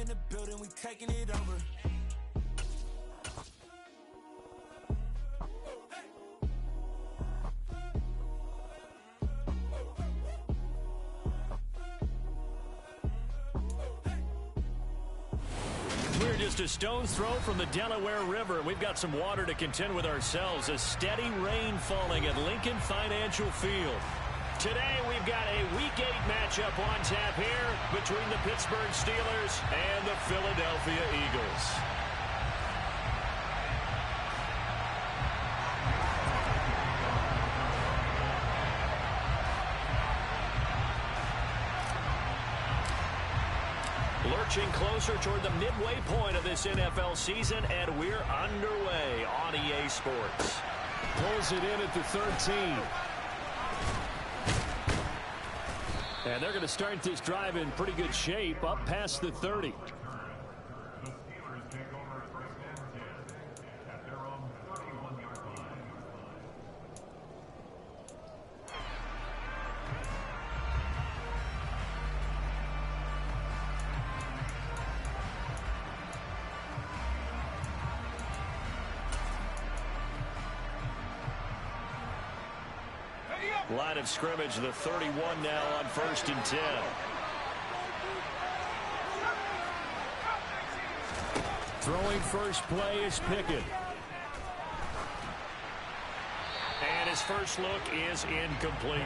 in the building, we taking it over. We're just a stone's throw from the Delaware River. We've got some water to contend with ourselves. A steady rain falling at Lincoln Financial Field. Today we've got a Week 8 matchup on tap here between the Pittsburgh Steelers and the Philadelphia Eagles. Lurching closer toward the midway point of this NFL season, and we're underway on EA Sports. Pulls it in at the 13. And they're going to start this drive in pretty good shape, up past the 30. Line of scrimmage, the 31 now on 1st and 10. Throwing first play is Pickett. And his first look is incomplete.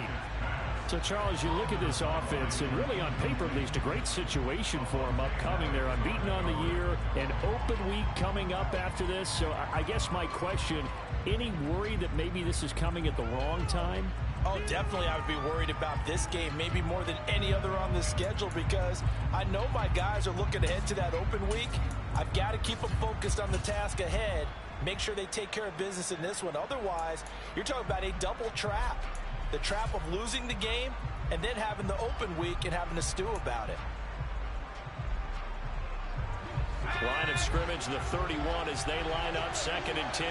So, Charles, you look at this offense, and really on paper, at least, a great situation for them upcoming. They're unbeaten on the year, an open week coming up after this. So I guess my question, any worry that maybe this is coming at the wrong time? Oh, definitely I would be worried about this game, maybe more than any other on the schedule, because I know my guys are looking ahead to that open week. I've got to keep them focused on the task ahead, make sure they take care of business in this one. Otherwise, you're talking about a double trap. The trap of losing the game and then having the open week and having to stew about it. Line of scrimmage, the 31 as they line up 2nd and 10.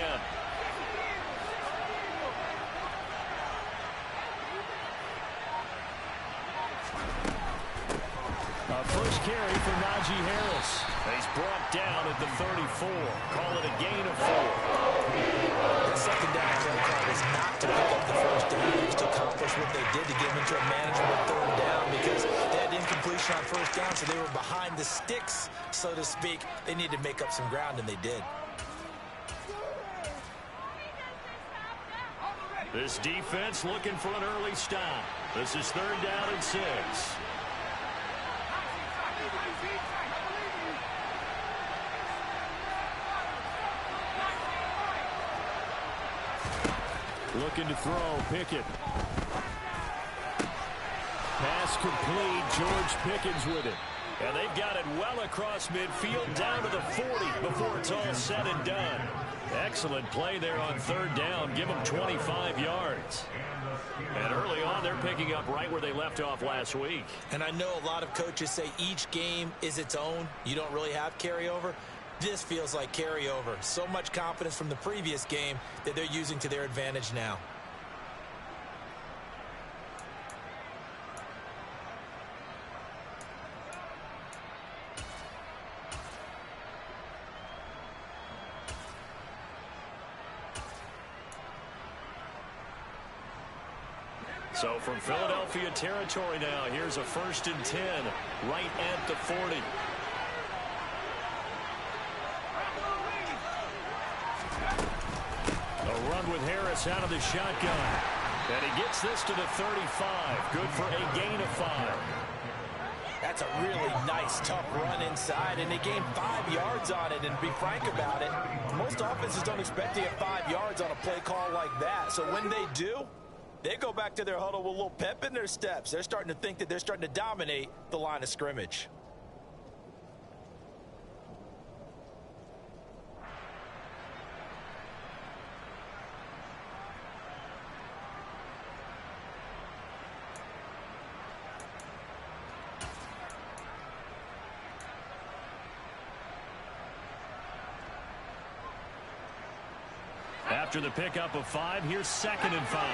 First carry for Najee Harris. He's brought down at the 34. Call it a gain of 4. The second down play call was not to pick up the first down. It was to accomplish what they did to get into a manageable 3rd down, because they had incompletion on 1st down, so they were behind the sticks, so to speak. They needed to make up some ground, and they did. This defense looking for an early stop. This is 3rd down and 6. Looking to throw, Pickett. Pass complete, George Pickens with it. And they've got it well across midfield down to the 40 before it's all said and done. Excellent play there on 3rd down. Give them 25 yards. And early on, they're picking up right where they left off last week. And I know a lot of coaches say each game is its own. You don't really have carryover. This feels like carryover. So much confidence from the previous game that they're using to their advantage now. So from Philadelphia territory now, here's a 1st and 10 right at the 40. A run with Harris out of the shotgun. And he gets this to the 35. Good for a gain of 5. That's a really nice, tough run inside, and they gained 5 yards on it. And to be frank about it, most offenses don't expect to get 5 yards on a play call like that. So when they do, they go back to their huddle with a little pep in their steps. They're starting to think that they're starting to dominate the line of scrimmage. After the pickup of 5, here's 2nd and 5.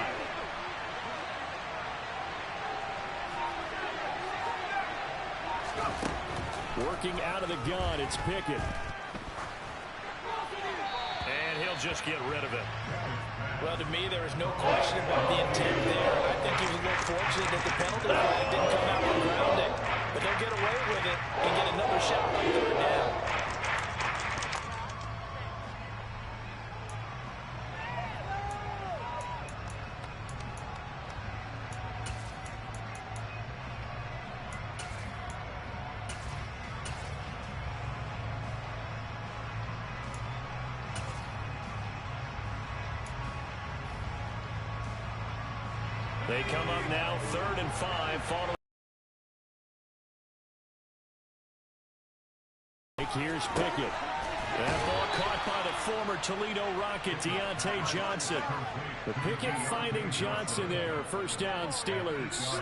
Working out of the gun, it's Pickett. And he'll just get rid of it. Well, to me, there is no question about the intent there. I think he was a little fortunate that the penalty flag didn't come out for grounding. But they'll get away with it and get another shot on third down. They come up now 3rd and 5 following. Here's Pickett. That ball caught by the former Toledo Rocket, Deontay Johnson. The Pickett finding Johnson there. First down, Steelers.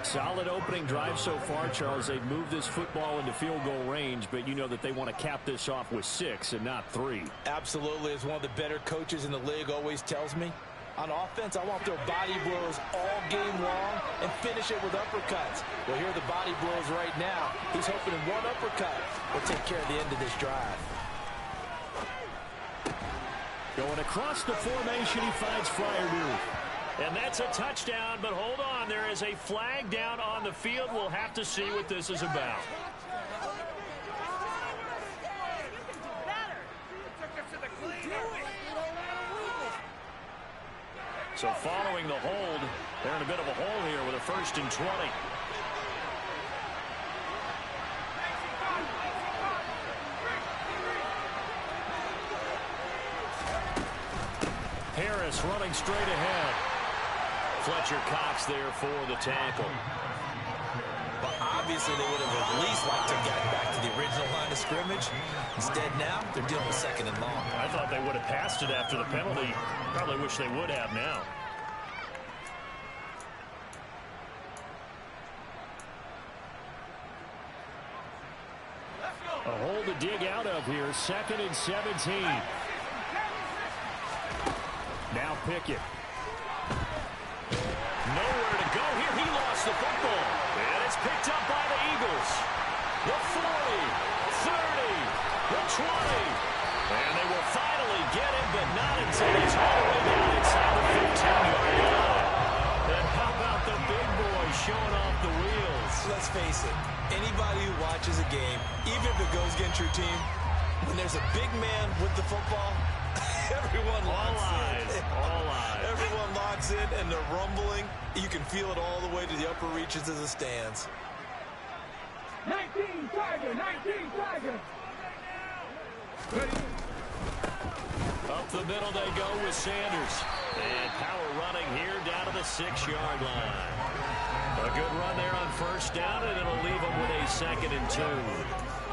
Solid opening drive so far, Charles. They've moved this football into field goal range, but you know that they want to cap this off with 6 and not 3. Absolutely. As one of the better coaches in the league always tells me, on offense, I want their body blows all game long and finish it with uppercuts. Well, here are the body blows right now. He's hoping one uppercut will take care of the end of this drive. Going across the formation, he finds Freiermuth. And that's a touchdown, but hold on. There is a flag down on the field. We'll have to see what this is about. So following the hold, they're in a bit of a hole here with a 1st and 20. Harris running straight ahead. Fletcher Cox there for the tackle. Well, obviously they would have at least liked to get back to the original line of scrimmage. Instead now, they're dealing with 2nd and long. I thought they would have passed it after the penalty. Probably wish they would have now. A hole to dig out of here. 2nd and 17. Now Pickett. Nowhere to go here. He lost the football. And it's picked up by the Eagles. The 40, 30, the 20. And they will finally get him, but not until he's all the way down inside the 15-yard line. And how about the big boy showing off the wheels? Let's face it, anybody who watches a game, even if it goes against your team, when there's a big man with the football, everyone locks in. All eyes. Everyone locks in, and they're rumbling. You can feel it all the way to the upper reaches of the stands. 19 Tiger, 19 Tiger. Up the middle they go with Sanders. And power running here down to the 6-yard line. A good run there on 1st down, and it'll leave them with a 2nd and 2.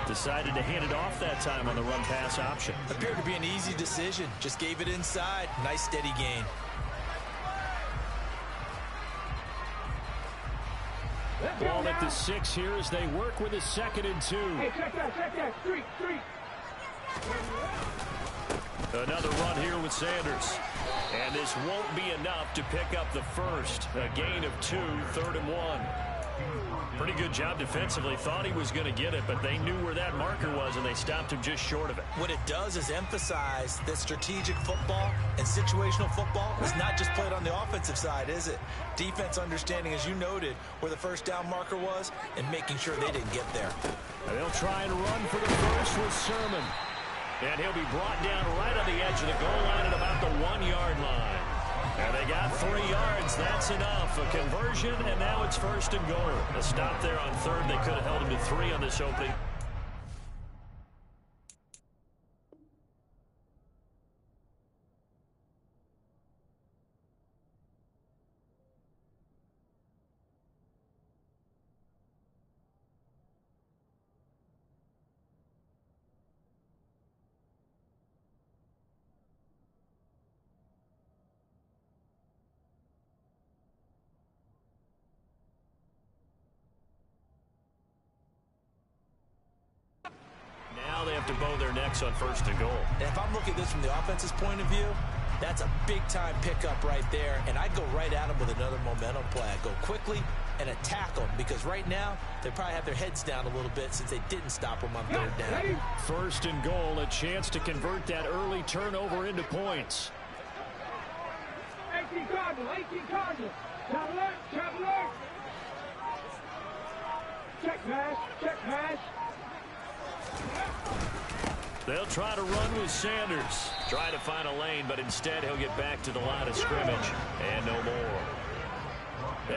Decided to hand it off that time on the run-pass option. Appeared to be an easy decision. Just gave it inside. Nice steady gain. Ball at the 6 here as they work with a 2nd and 2. Hey, check that. Street. Another run here with Sanders. And this won't be enough to pick up the first. A gain of 2, 3rd and 1. Pretty good job defensively. Thought he was going to get it, but they knew where that marker was, and they stopped him just short of it. What it does is emphasize that strategic football and situational football is not just played on the offensive side, is it? Defense understanding, as you noted, where the 1st down marker was and making sure they didn't get there. And they'll try and run for the first with Sermon. And he'll be brought down right on the edge of the goal line at about the 1-yard line. And they got 3 yards. That's enough. A conversion, and now it's 1st and goal. A stop there on 3rd. They could have held him to 3 on this opening. They have to bow their necks on 1st and goal. And if I'm looking at this from the offense's point of view, that's a big-time pickup right there, and I'd go right at him with another momentum play. I'd go quickly, and attack them, because right now they probably have their heads down a little bit since they didn't stop them on third down. First and goal, a chance to convert that early turnover into points. 18 Cardinal, 18 Cardinal. Traveler. Check pass. They'll try to run with Sanders. Try to find a lane, but instead he'll get back to the line of scrimmage. And no more.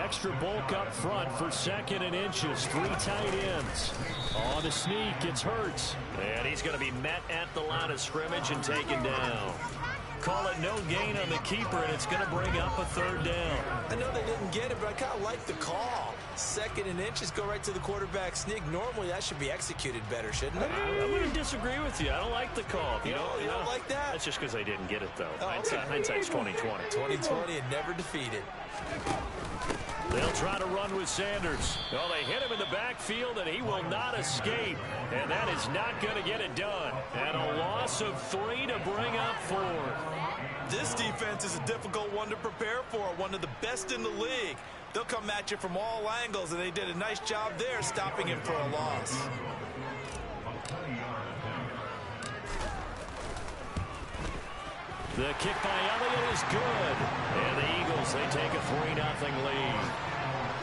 Extra bulk up front for 2nd and inches. 3 tight ends. On the sneak, it's Hurts. And he's going to be met at the line of scrimmage and taken down. Call it no gain on the keeper, and it's going to bring up a 3rd down. I know they didn't get it, but I kind of like the call. 2nd and inches, go right to the quarterback sneak. Normally, that should be executed better, shouldn't it? I'm going to disagree with you. I don't like the call. You don't like that? That's just because I didn't get it, though. Oh, Hindsight's 20/20. 20/20 and never defeated. They'll try to run with Sanders. Well, they hit him in the backfield, and he will not escape. And that is not going to get it done. And a loss of 3 to bring up 4. This defense is a difficult one to prepare for, one of the best in the league. They'll come at you from all angles, and they did a nice job there stopping him for a loss. The kick by Elliott is good. And the Eagles, they take a 3-0 lead.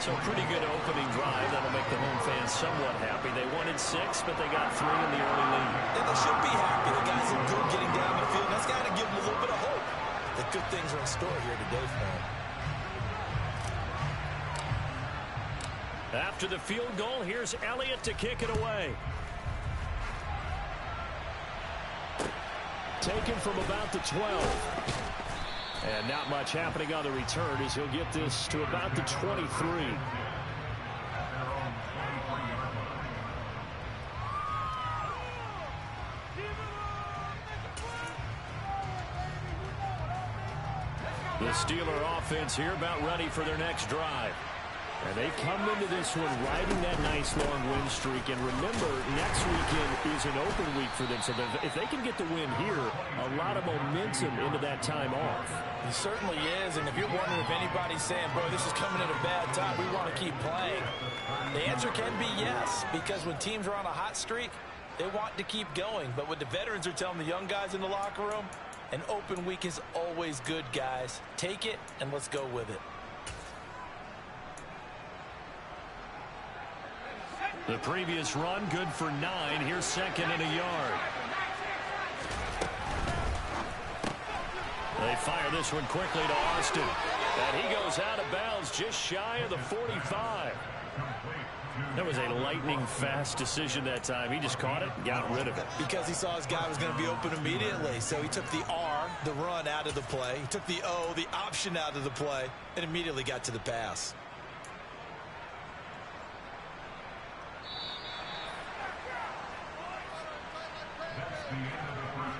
So pretty good opening drive. That'll make the home fans somewhat happy. They wanted 6, but they got 3 in the early lead. And they should be happy. The guys look good getting down the field. That's got to give them a little bit of hope that good things are in store here today for them. After the field goal, here's Elliott to kick it away. Taken from about the 12. And not much happening on the return as he'll get this to about the 23. The Steeler offense here about ready for their next drive. And they come into this one riding that nice long win streak. And remember, next weekend is an open week for them. So if they can get the win here, a lot of momentum into that time off. He certainly is. And if you're wondering if anybody's saying, bro, this is coming at a bad time, we want to keep playing, the answer can be yes. Because when teams are on a hot streak, they want to keep going. But what the veterans are telling the young guys in the locker room, an open week is always good, guys. Take it and let's go with it. The previous run, good for 9. Here's 2nd and a yard. They fire this one quickly to Austin. And he goes out of bounds just shy of the 45. That was a lightning-fast decision that time. He just caught it and got rid of it. Because he saw his guy was going to be open immediately. So he took the R, the run, out of the play. He took the O, the option, out of the play, and immediately got to the pass.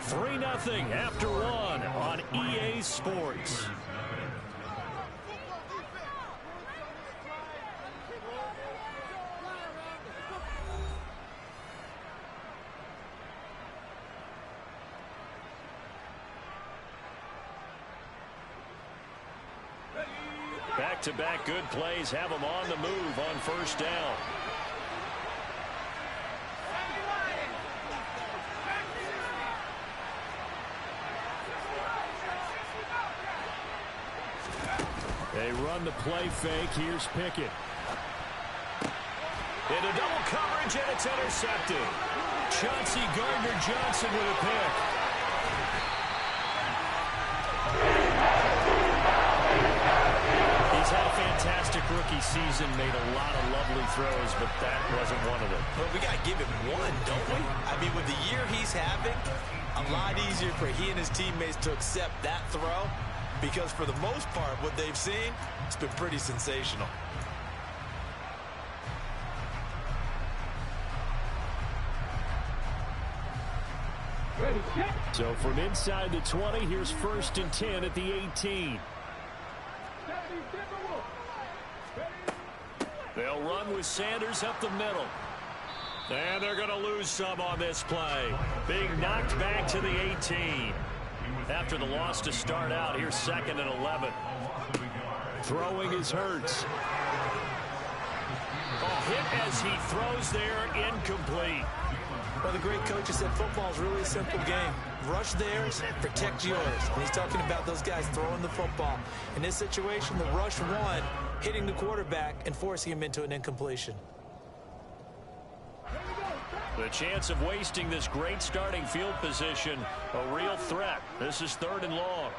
3-0 after 1 on EA Sports. Back-to-back good plays have them on the move on first down. They run the play fake. Here's Pickett. Into double coverage, and it's intercepted. Chauncey Gardner-Johnson with a pick. He's had a fantastic rookie season, made a lot of lovely throws, but that wasn't one of them. Well, we got to give him one, don't we? I mean, with the year he's having, a lot easier for he and his teammates to accept that throw. Because for the most part, what they've seen, it's been pretty sensational. So from inside the 20, here's 1st and 10 at the 18. They'll run with Sanders up the middle. And they're going to lose some on this play. Being knocked back to the 18. After the loss to start out, here's 2nd and 11. Throwing is Hurts. hit as he throws there, incomplete. Well, the great coach has said football is really a simple game. Rush theirs, protect yours. And he's talking about those guys throwing the football. In this situation, the rush one, hitting the quarterback and forcing him into an incompletion. The chance of wasting this great starting field position, a real threat. This is 3rd and long.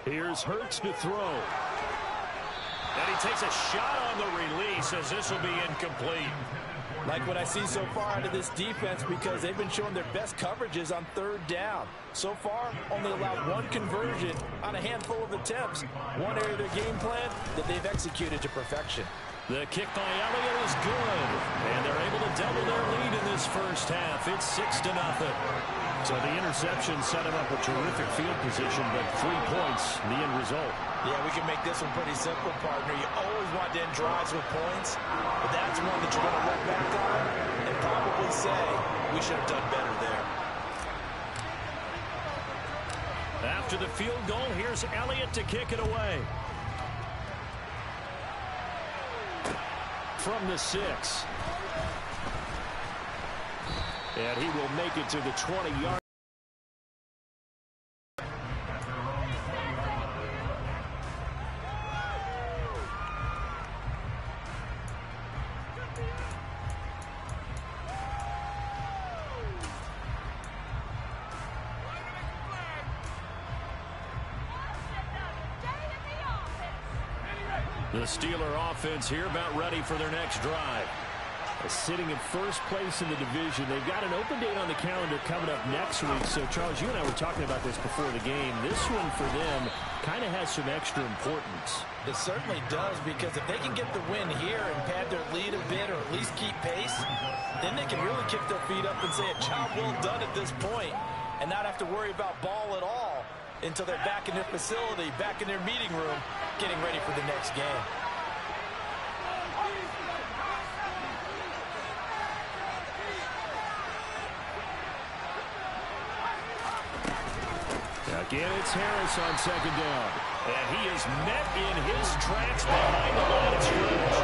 Here's Hurts to throw. And he takes a shot on the release as this will be incomplete. Like what I see so far out of this defense, because they've been showing their best coverages on 3rd down. So far, only allowed 1 conversion on a handful of attempts. One area of their game plan that they've executed to perfection. The kick by Elliott is good. And they're able to double their lead in this first half. It's 6-0. So the interception set him up a terrific field position, but 3 points, the end result. Yeah, we can make this one pretty simple, partner. You always want to end drives with points, but that's one that you're going to look back on and probably say, we should have done better there. After the field goal, here's Elliott to kick it away. From the 6. And he will make it to the 20-yard. The Steeler offense here about ready for their next drive. Sitting in first place in the division. They've got an open date on the calendar coming up next week. So, Charles, you and I were talking about this before the game. This one for them kind of has some extra importance. It certainly does, because if they can get the win here and pad their lead a bit or at least keep pace, then they can really kick their feet up and say a job well done at this point and not have to worry about ball at all until they're back in their facility, back in their meeting room, getting ready for the next game. Again, it's Harris on 2nd down. And he is met in his tracks behind the line of scrimmage.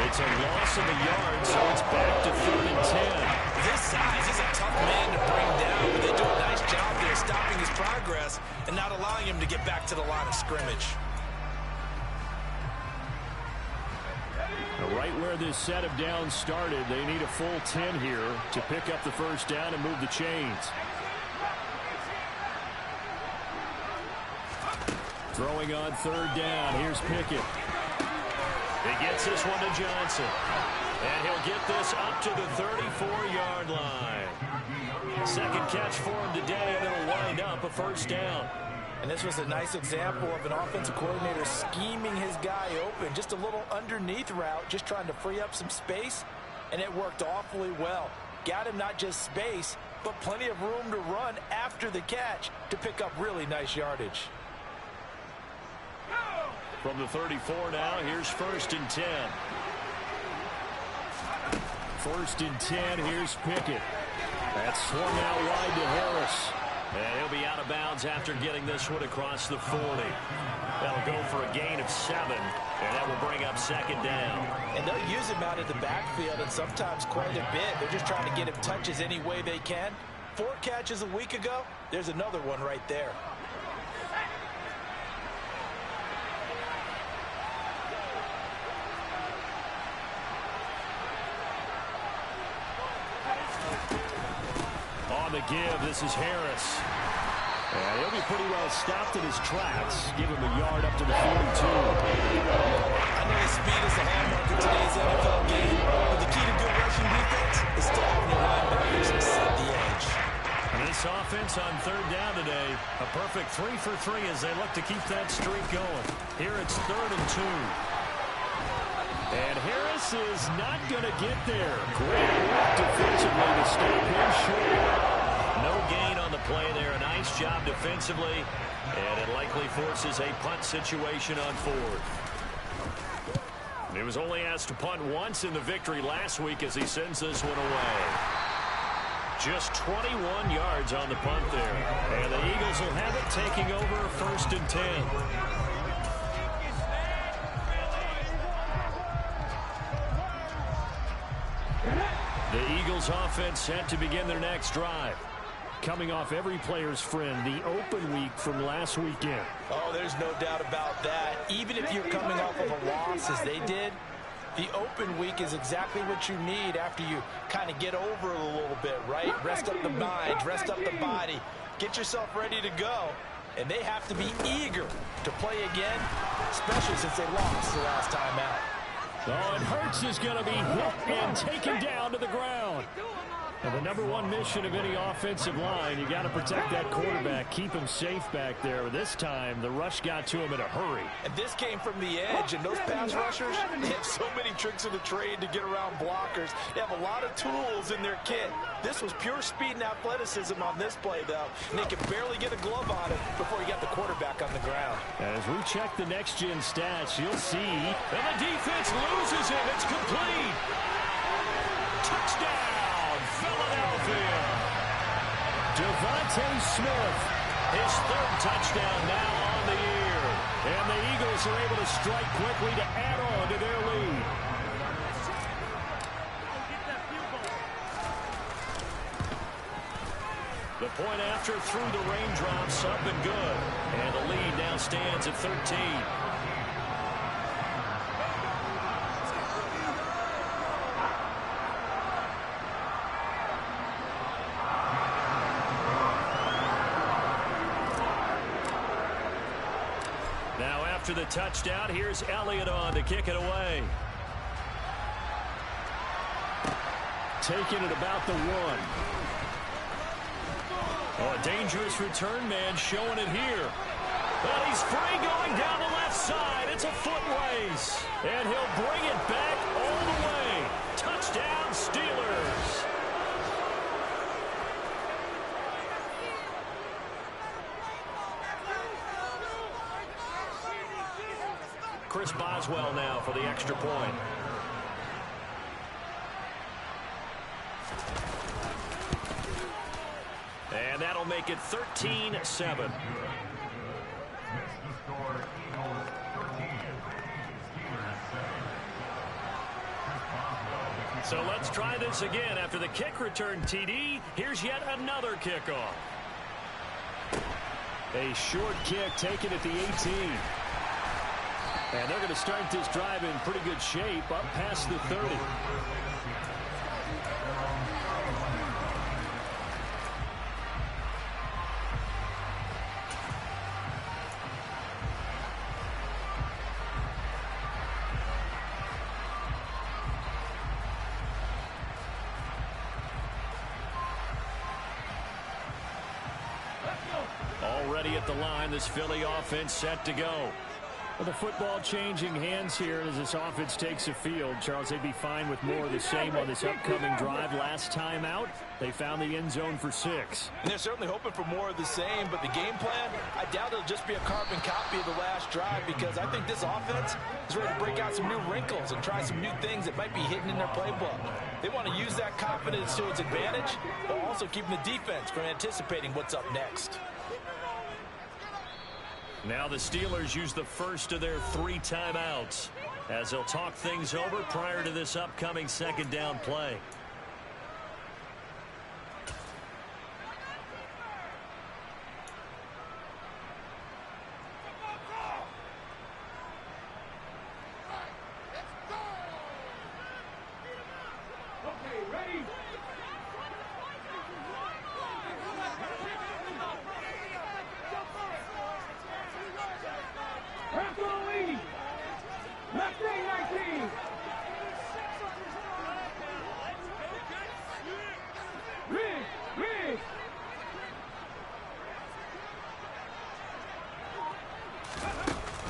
It's a loss of a yard, so it's back to 3rd and 10. This size is a tough man to bring down, but they do a nice job there stopping his progress and not allowing him to get back to the line of scrimmage. Right where this set of downs started, they need a full 10 here to pick up the first down and move the chains. Throwing on 3rd down. Here's Pickett. He gets this one to Johnson. And he'll get this up to the 34-yard line. Second catch for him today, and it'll wind up a first down. And this was a nice example of an offensive coordinator scheming his guy open. Just a little underneath route, just trying to free up some space, and it worked awfully well. Got him not just space, but plenty of room to run after the catch to pick up really nice yardage. From the 34 now, here's 1st and 10. 1st and 10, here's Pickett. That's swung out wide to Harris. And he'll be out of bounds after getting this one across the 40. That'll go for a gain of 7, and that will bring up 2nd down. And they'll use him out of the backfield, and sometimes quite a bit. They're just trying to get him touches any way they can. 4 catches a week ago, there's another one right there. On the give, this is Harris. And he'll be pretty well stopped in his tracks. Give him a yard up to the 42. I know the speed is the hallmark of today's NFL game, but the key to good rushing defense is to having your linebackers set the edge. And this offense on 3rd down today, a perfect 3 for 3 as they look to keep that streak going. Here it's 3rd and 2. And Harris is not going to get there. Great work defensively to stop him short. No gain on the play there. A nice job defensively. And it likely forces a punt situation on 4th. He was only asked to punt once in the victory last week as he sends this one away. Just 21 yards on the punt there. And the Eagles will have it, taking over 1st and 10. The Eagles offense set to begin their next drive. Coming off every player's friend, the open week from last weekend. Oh, there's no doubt about that. Even if you're coming off of a loss as they did, the open week is exactly what you need after you kind of get over it a little bit, right? Rest up the mind, rest up the body, get yourself ready to go. And they have to be eager to play again, especially since they lost the last time out. Oh, and Hurts is going to be hit and taken down to the ground. And the #1 mission of any offensive line, you got to protect that quarterback, keep him safe back there. This time, the rush got to him in a hurry. And this came from the edge, and those pass rushers, they have so many tricks of the trade to get around blockers. They have a lot of tools in their kit. This was pure speed and athleticism on this play, though. And they could barely get a glove on it before he got the quarterback on the ground. As we check the next-gen stats, you'll see. And the defense loses him. It's complete. Touchdown. Philadelphia. Devontae Smith. His 3rd touchdown now on the year. And the Eagles are able to strike quickly to add on to their lead. The point after through the raindrops, up and good. And the lead now stands at 13. After the touchdown, here's Elliott on to kick it away. Taking it about the 1. Oh, a dangerous return man showing it here. But he's free going down the left side. It's a foot race. And he'll bring it back all the way. Touchdown, Steelers. Chris Boswell now for the extra point. And that'll make it 13-7. So let's try this again. After the kick return TD, here's yet another kickoff. A short kick taken at the 18. And they're going to start this drive in pretty good shape, up past the 30. Already at the line, this Philly offense set to go. Well, the football changing hands here as this offense takes the field. Charles, they'd be fine with more of the same on this upcoming drive. Last time out, they found the end zone for 6. And they're certainly hoping for more of the same, but the game plan, I doubt it'll just be a carbon copy of the last drive, because I think this offense is ready to break out some new wrinkles and try some new things that might be hidden in their playbook. They want to use that confidence to its advantage, but also keeping the defense from anticipating what's up next. Now the Steelers use the first of their 3 timeouts as they'll talk things over prior to this upcoming 2nd down play. Okay, ready? Left on the lead. Left wing 19. Riggs.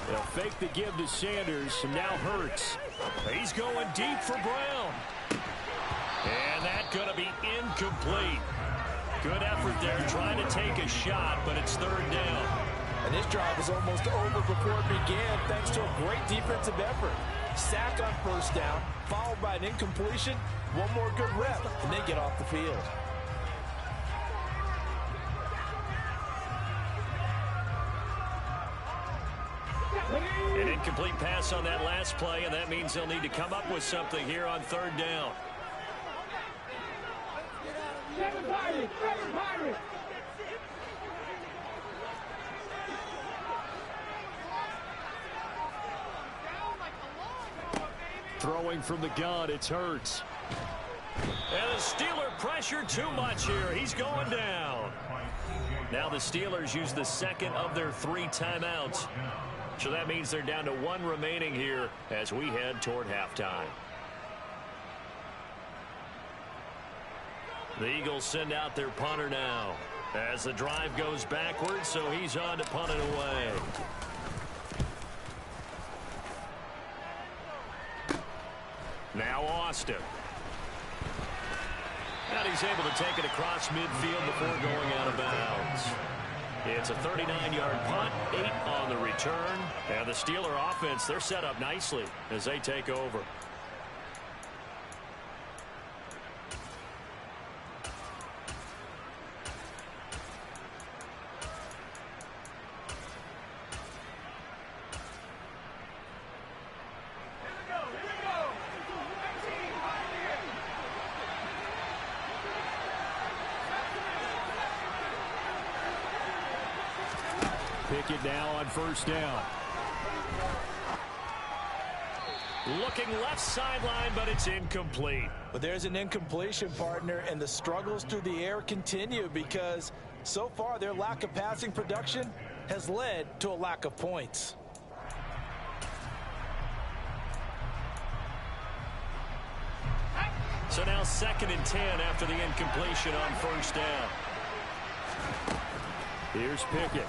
They'll fake the give to Sanders, and now Hurts. He's going deep for Brown. And that's going to be incomplete. Good effort there trying to take a shot, but it's 3rd down. And this drive was almost over before it began thanks to a great defensive effort. Sack on 1st down, followed by an incompletion, one more good rep, and they get off the field. incomplete pass on that last play, and that means they'll need to come up with something here on third down. Throwing from the gun, it's Hurts. And the Steeler pressure too much here. He's going down. Now the Steelers use the second of their 3 timeouts. So that means they're down to 1 remaining here as we head toward halftime. The Eagles send out their punter now as the drive goes backwards, so he's on to punt it away. Now Austin. And he's able to take it across midfield before going out of bounds. It's a 39-yard punt, 8 on the return. And the Steeler offense, they're set up nicely as they take over. Pickett now on first down. Looking left sideline, but it's incomplete. But there's an incompletion, partner, and the struggles through the air continue because so far their lack of passing production has led to a lack of points. So now 2nd and 10 after the incompletion on first down. Here's Pickett.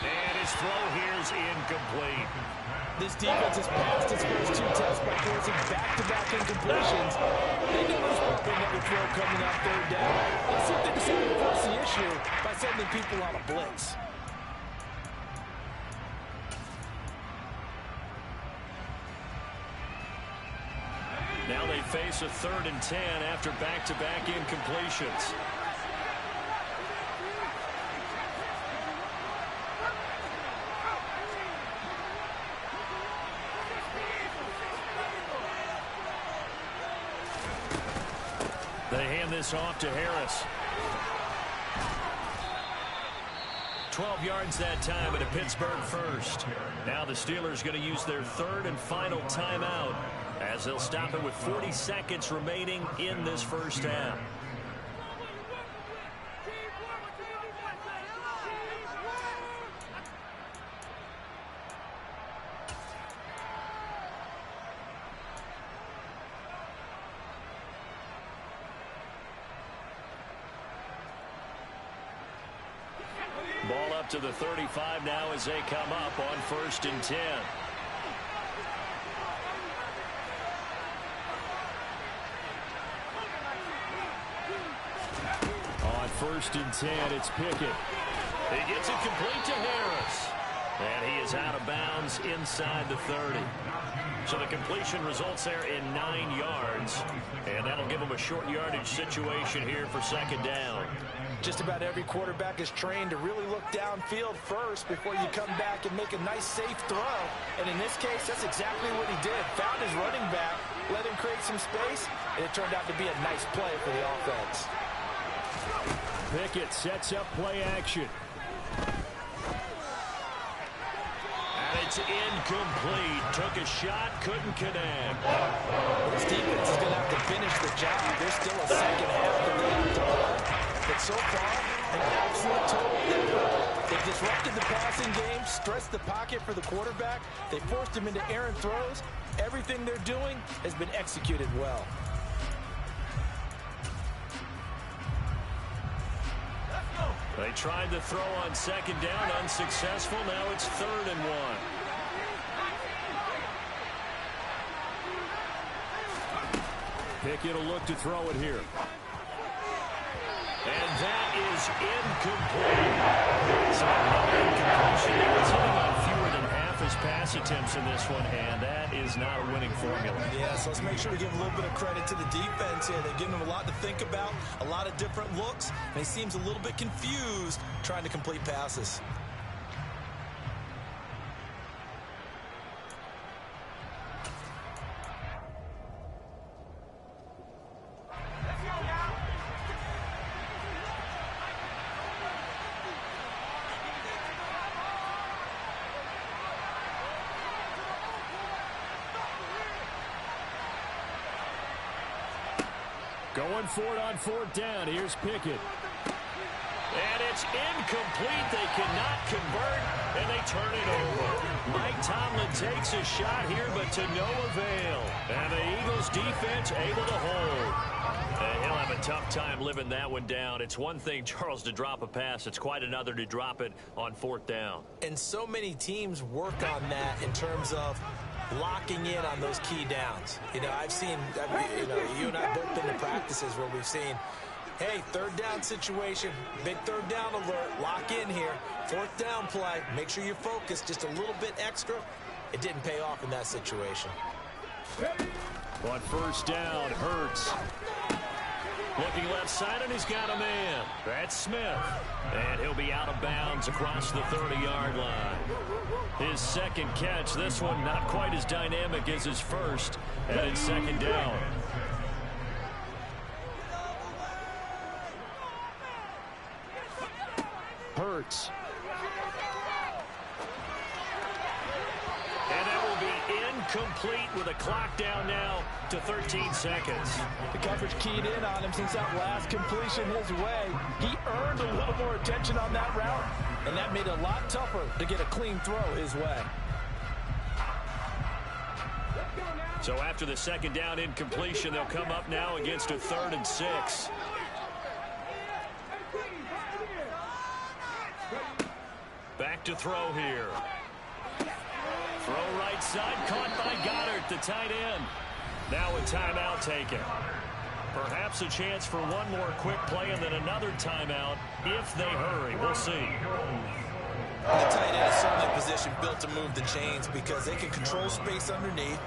And his throw here's incomplete. This defense has passed its first 2 tests by forcing back-to-back incompletions. They knew there was another throw coming on third down. Let's see if they decide to force the issue by sending people on a blitz. Now they face a 3rd and 10 after back-to-back incompletions. They hand this off to Harris. 12 yards that time and a Pittsburgh first. Now the Steelers going to use their 3rd and final timeout as they'll stop it with 40 seconds remaining in this first half. Ball up to the 35 now as they come up on 1st and 10. On 1st and 10, it's Pickett. He gets it complete to Harris. And he is out of bounds inside the 30. So the completion results there in 9 yards. And that'll give him a short yardage situation here for 2nd down. Just about every quarterback is trained to really look downfield first before you come back and make a nice, safe throw. And in this case, that's exactly what he did. Found his running back, let him create some space, and it turned out to be a nice play for the offense. Pickett sets up play action. And it's incomplete. Took a shot, couldn't connect. This defense is going to have to finish the job. There's still a second half that they have to play. But so far, an absolute total effort. They disrupted the passing game, stressed the pocket for the quarterback. They forced him into errant throws. Everything they're doing has been executed well. They tried to throw on 2nd down, unsuccessful. Now it's 3rd and 1. Pickett will look to throw it here. And that is incomplete. So another incompletion. He's hitting on fewer than half his pass attempts in this one, and that is not a winning formula. Yeah, so let's make sure we give a little bit of credit to the defense here. They're giving him a lot to think about, a lot of different looks, and he seems a little bit confused trying to complete passes. Going for it on fourth down. Here's Pickett. And it's incomplete. They cannot convert, and they turn it over. Mike Tomlin takes a shot here, but to no avail. And the Eagles defense able to hold. And he'll have a tough time living that one down. It's one thing, Charles, to drop a pass. It's quite another to drop it on fourth down. And so many teams work on that in terms of locking in on those key downs. You know, you and I both been to practices where we've seen, hey, third down situation, big third down alert, lock in here, fourth down play, make sure you're focused just a little bit extra. It didn't pay off in that situation. On first down, Hurts. Looking left side, and he's got a man. That's Smith. And he'll be out of bounds across the 30-yard line. His second catch, this one not quite as dynamic as his first, and it's second down. Hurts. And that will be incomplete with a clock down now to 13 seconds. The coverage keyed in on him since that last completion his way. He earned a little more attention on that route, and that made it a lot tougher to get a clean throw his way. So after the second down incompletion, they'll come up now against a 3rd and 6. Back to throw here. Throw right side, caught by Goddard, the tight end. Now a timeout taken. Perhaps a chance for one more quick play and then another timeout if they hurry. We'll see. The tight end is certainly a position built to move the chains because they can control space underneath.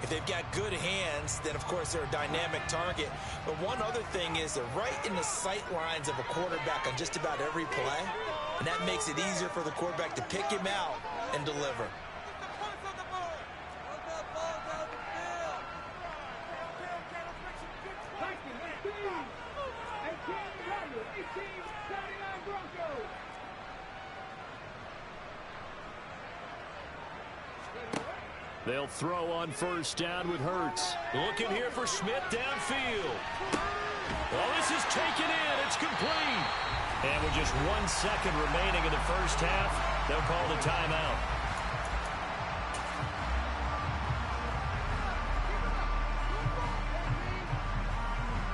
If they've got good hands, then of course they're a dynamic target. But one other thing is they're right in the sight lines of a quarterback on just about every play. And that makes it easier for the quarterback to pick him out and deliver. They'll throw on first down with Hurts. Looking here for Smith downfield. Oh, this is taken in. It's complete. And with just 1 second remaining in the first half, they'll call the timeout.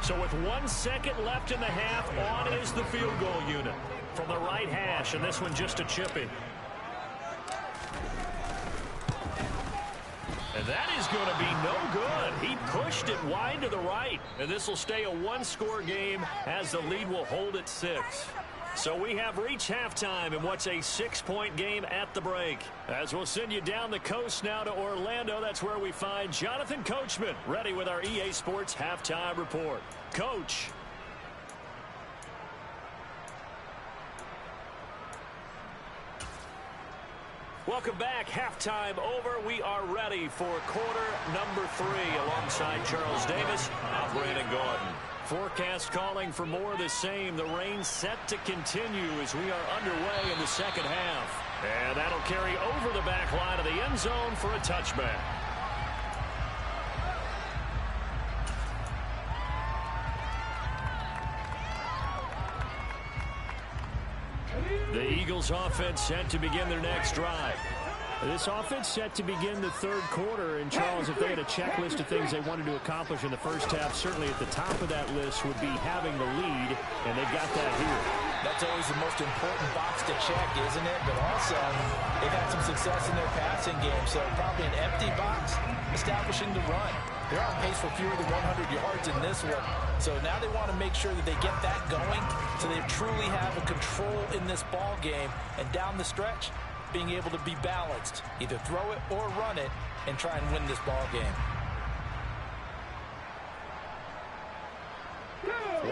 So with 1 second left in the half, on is the field goal unit from the right hash, and this one just a chipping. And that is going to be no good. He pushed it wide to the right. And this will stay a one-score game as the lead will hold at 6. So we have reached halftime in what's a 6-point game at the break. As we'll send you down the coast now to Orlando, that's where we find Jonathan Coachman ready with our EA Sports Halftime Report. Coach. Welcome back. Halftime over. We are ready for quarter number 3 alongside Charles Davis. I'm Brandon Gordon. Forecast calling for more of the same. The rain set to continue as we are underway in the second half. And that'll carry over the back line of the end zone for a touchback. The Eagles offense set to begin their next drive. This offense set to begin the third quarter. And, Charles, if they had a checklist of things they wanted to accomplish in the first half, certainly at the top of that list would be having the lead, and they've got that here. That's always the most important box to check, isn't it? But also, they've had some success in their passing game, so probably an empty box, establishing the run. They're on pace for fewer than 100 yards in this one. So now they want to make sure that they get that going so they truly have a control in this ball game. And down the stretch, being able to be balanced, either throw it or run it, and try and win this ball game.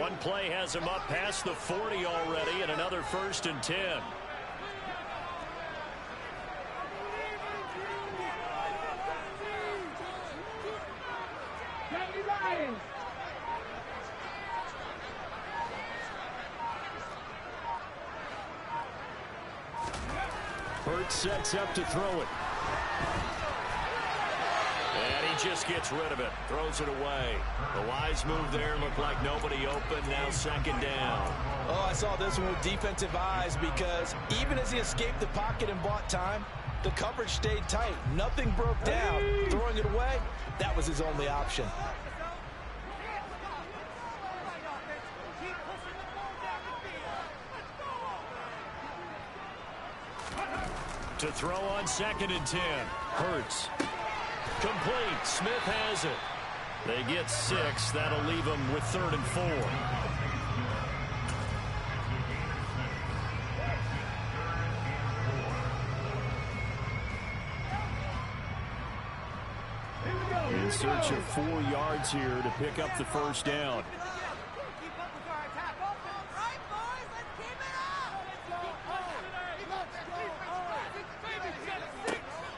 One play has him up past the 40 already, and another 1st and 10. Hurts sets up to throw it. And he just gets rid of it, throws it away. The wise move there, looked like nobody open, now second down. Oh, I saw this one with defensive eyes because even as he escaped the pocket and bought time, the coverage stayed tight. Nothing broke down. Throwing it away, that was his only option. To throw on 2nd and 10. Hurts. Complete. Smith has it. They get 6. That'll leave them with 3rd and 4. In search of 4 yards here to pick up the first down.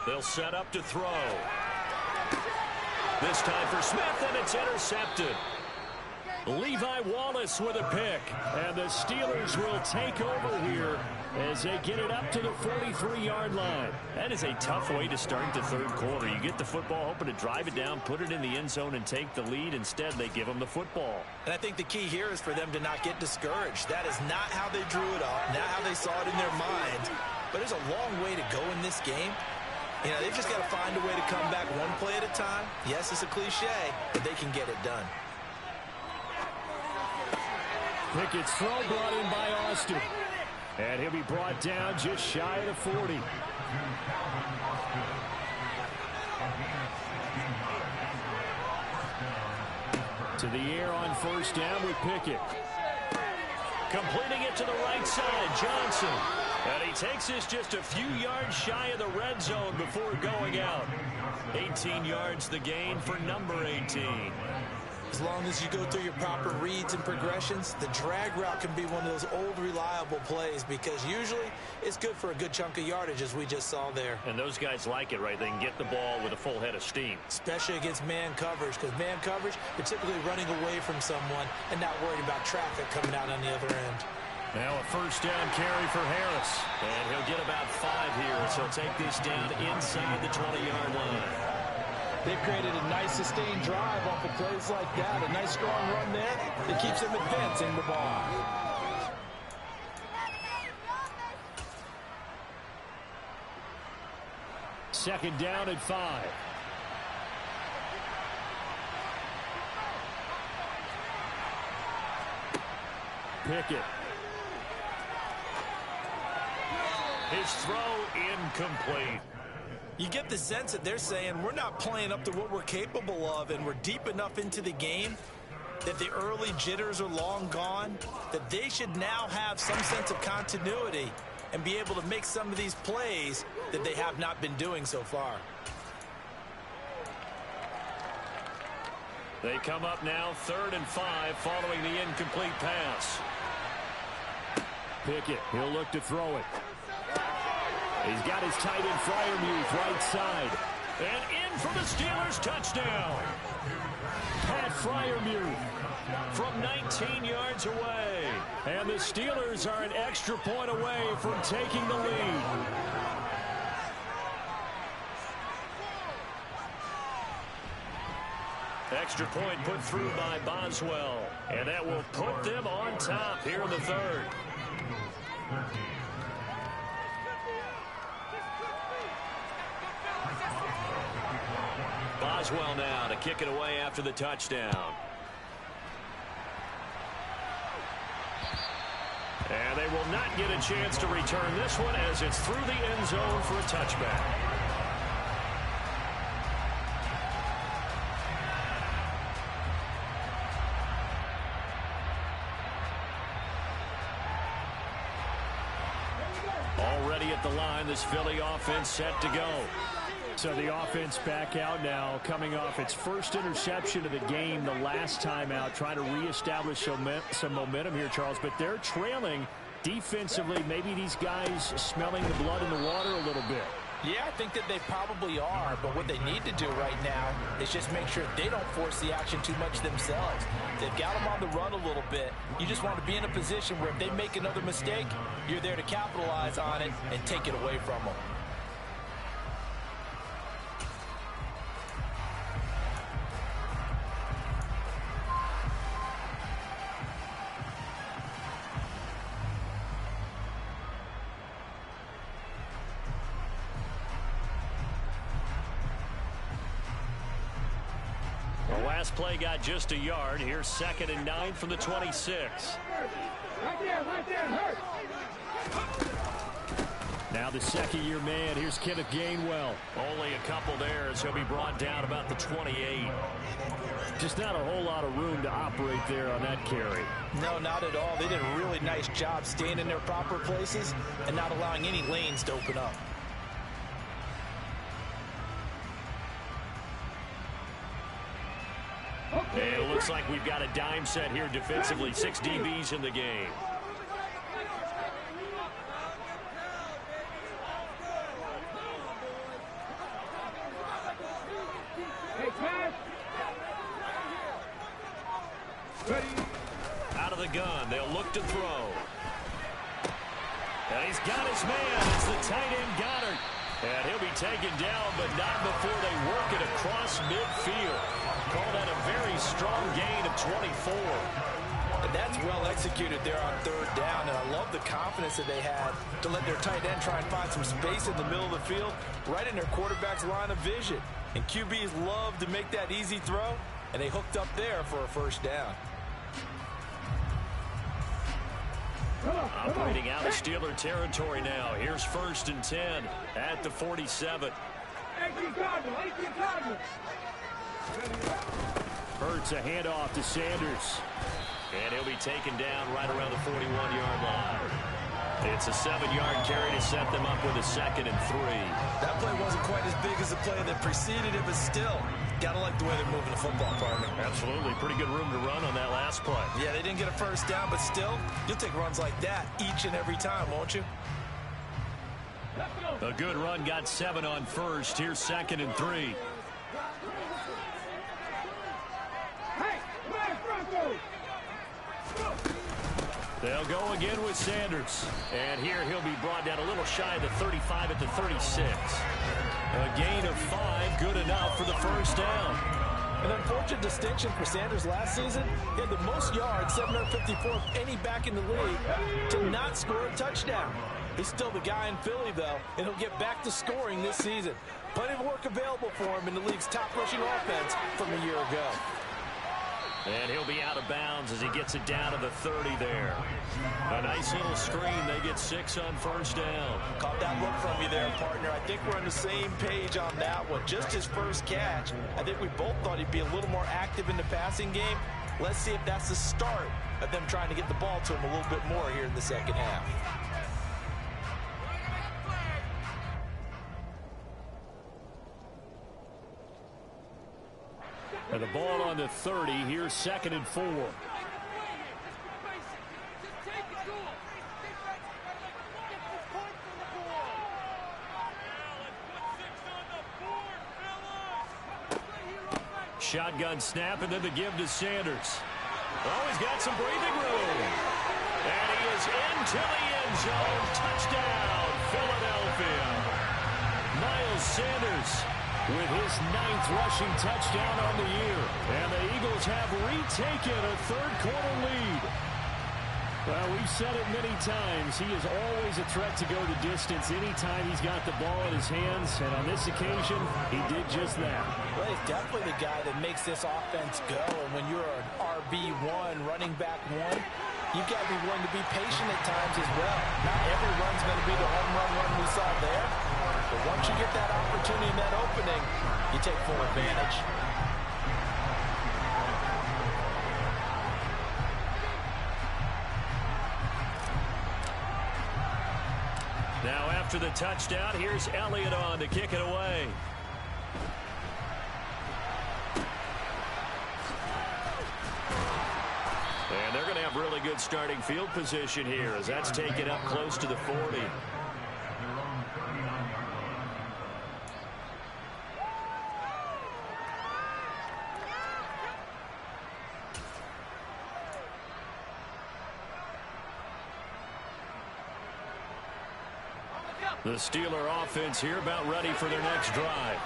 They'll set up to throw. This time for Smith, and it's intercepted. Levi Wallace with a pick. And the Steelers will take over here as they get it up to the 43-yard line. That is a tough way to start the third quarter. You get the football, hoping to drive it down, put it in the end zone, and take the lead. Instead, they give them the football. And I think the key here is for them to not get discouraged. That is not how they drew it up, not how they saw it in their minds. But there's a long way to go in this game. You know, they've just got to find a way to come back one play at a time. Yes, it's a cliche, but they can get it done. Pickett's throw brought in by Austin. And he'll be brought down just shy of the 40. To the air on first down with Pickett. Completing it to the right side, Johnson. And he takes this just a few yards shy of the red zone before going out. 18 yards the gain for number 18. As long as you go through your proper reads and progressions, the drag route can be one of those old reliable plays because usually it's good for a good chunk of yardage as we just saw there. And those guys like it, right? They can get the ball with a full head of steam. Especially against man coverage, because man coverage, they're typically running away from someone and not worried about traffic coming out on the other end. Now a first down carry for Harris. And he'll get about 5 here, so he'll take this down inside the 20-yard line. They've created a nice sustained drive off of plays like that. A nice strong run there that keeps them advancing the ball. Second down and 5. Pickett. His throw incomplete. You get the sense that they're saying we're not playing up to what we're capable of, and we're deep enough into the game that the early jitters are long gone, that they should now have some sense of continuity and be able to make some of these plays that they have not been doing so far. They come up now 3rd and 5 following the incomplete pass. Pickett, he'll look to throw it. He's got his tight end Freiermuth right side. And in for the Steelers touchdown. Pat Freiermuth from 19 yards away. And the Steelers are an extra point away from taking the lead. Extra point put through by Boswell. And that will put them on top here in the 3rd. Boswell now to kick it away after the touchdown. And they will not get a chance to return this one as it's through the end zone for a touchback. Already at the line, this Philly offense set to go. So the offense back out now, coming off its first interception of the game the last time out, trying to reestablish some momentum here, Charles. But they're trailing defensively. Maybe these guys smelling the blood in the water a little bit. Yeah, I think that they probably are, but what they need to do right now is just make sure they don't force the action too much themselves. They've got them on the run a little bit. You just want to be in a position where if they make another mistake, you're there to capitalize on it and take it away from them. Last play got just a yard. Here's 2nd and 9 from the 26. Right there, hurt. Now the second-year man. Here's Kenneth Gainwell. Only a couple there as he'll be brought down about the 28. Just not a whole lot of room to operate there on that carry. No, not at all. They did a really nice job staying in their proper places and not allowing any lanes to open up. And it looks like we've got a dime set here defensively. 6 DBs in the game. Out of the gun, they'll look to throw. And he's got his man. It's the tight end Goddard. And he'll be taken down, but not before they work it across midfield. Call that a very strong gain of 24. And that's well executed there on 3rd down, and I love the confidence that they had to let their tight end try and find some space in the middle of the field, right in their quarterback's line of vision. And QBs love to make that easy throw, and they hooked up there for a 1st down. Operating out of Steeler territory now. Here's 1st and 10 at the 47. 18 Cardinals. Hurts a handoff to Sanders. And he'll be taken down right around the 41-yard line. It's a 7-yard carry to set them up with a 2nd and 3. That play wasn't quite as big as the play that preceded it, but still, got to like the way they're moving the football, partner. Absolutely. Pretty good room to run on that last play. Yeah, they didn't get a 1st down, but still, you'll take runs like that each and every time, won't you? A good run got 7 on 1st. Here's 2nd and 3. They'll go again with Sanders. And here he'll be brought down a little shy of the 35 at the 36. A gain of 5, good enough for the 1st down. An unfortunate distinction for Sanders last season. He had the most yards, 754 of any back in the league, to not score a touchdown. He's still the guy in Philly, though, and he'll get back to scoring this season. Plenty of work available for him in the league's top rushing offense from a year ago. And he'll be out of bounds as he gets it down to the 30 there. A nice little screen. They get 6 on 1st down. Caught that look from you there, partner. I think we're on the same page on that one. Just his first catch. I think we both thought he'd be a little more active in the passing game. Let's see if that's the start of them trying to get the ball to him a little bit more here in the 2nd half. And the ball on the 30. Here's 2nd and 4. Shotgun snap and then the give to Sanders. Oh, he's got some breathing room. And he is into the end zone. Touchdown, Philadelphia. Miles Sanders with his 9th rushing touchdown on the year. And the Eagles have retaken a 3rd-quarter lead. Well, we've said it many times. He is always a threat to go the distance anytime he's got the ball in his hands. And on this occasion, he did just that. Well, he's definitely the guy that makes this offense go. And when you're an RB1, running back 1, you've got to be willing to be patient at times as well. Not every run's going to be the home run we saw there. But once you get that opportunity and that opening, you take full advantage. Now after the touchdown, here's Elliott on to kick it away. And they're going to have really good starting field position here as that's taken up close to the 40. The Steeler offense here about ready for their next drive.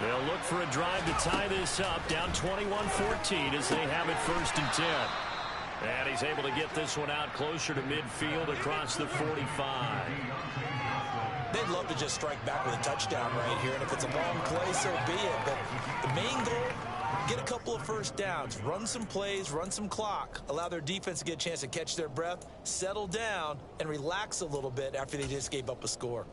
They'll look for a drive to tie this up, down 21-14 as they have it 1st and 10. And he's able to get this one out closer to midfield across the 45. They'd love to just strike back with a touchdown right here, and if it's a long play, so be it. But the main goal, get a couple of first downs, run some plays, run some clock, allow their defense to get a chance to catch their breath, settle down, and relax a little bit after they just gave up a score.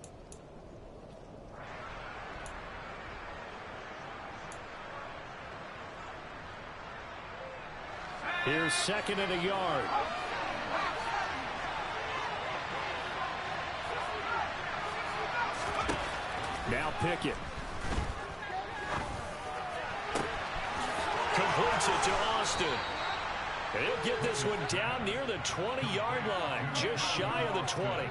Here's second and a yard. Now Pickett. Completes it to Austin. And he'll get this one down near the 20-yard line, just shy of the 20.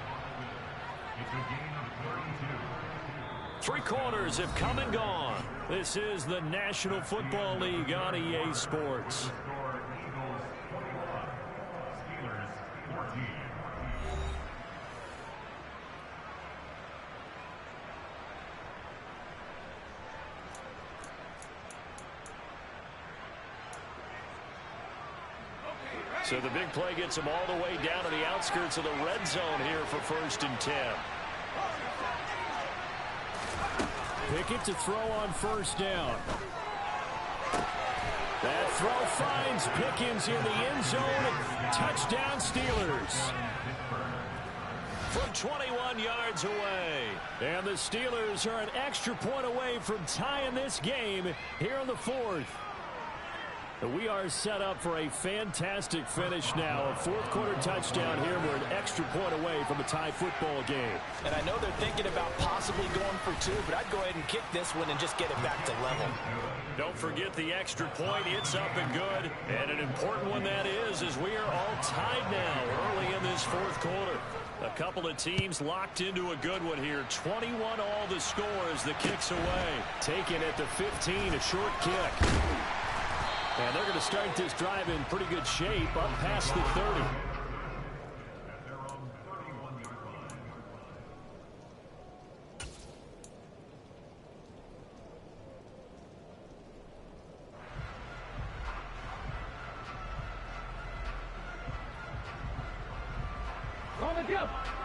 3 quarters have come and gone. This is the National Football League on EA Sports. So the big play gets him all the way down to the outskirts of the red zone here for 1st and 10. Pickett to throw on 1st down. That throw finds Pickens in the end zone. Touchdown Steelers. From 21 yards away. And the Steelers are an extra point away from tying this game here in the 4th. We are set up for a fantastic finish now. A 4th quarter touchdown here. We're an extra point away from a tie football game. And I know they're thinking about possibly going for 2, but I'd go ahead and kick this one and just get it back to level. Don't forget the extra point. It's up and good. And an important one that is, as we are all tied now early in this 4th quarter. A couple of teams locked into a good one here. 21 all the score as the kick's away. Taken at the 15, a short kick. And they're going to start this drive in pretty good shape up past the 30.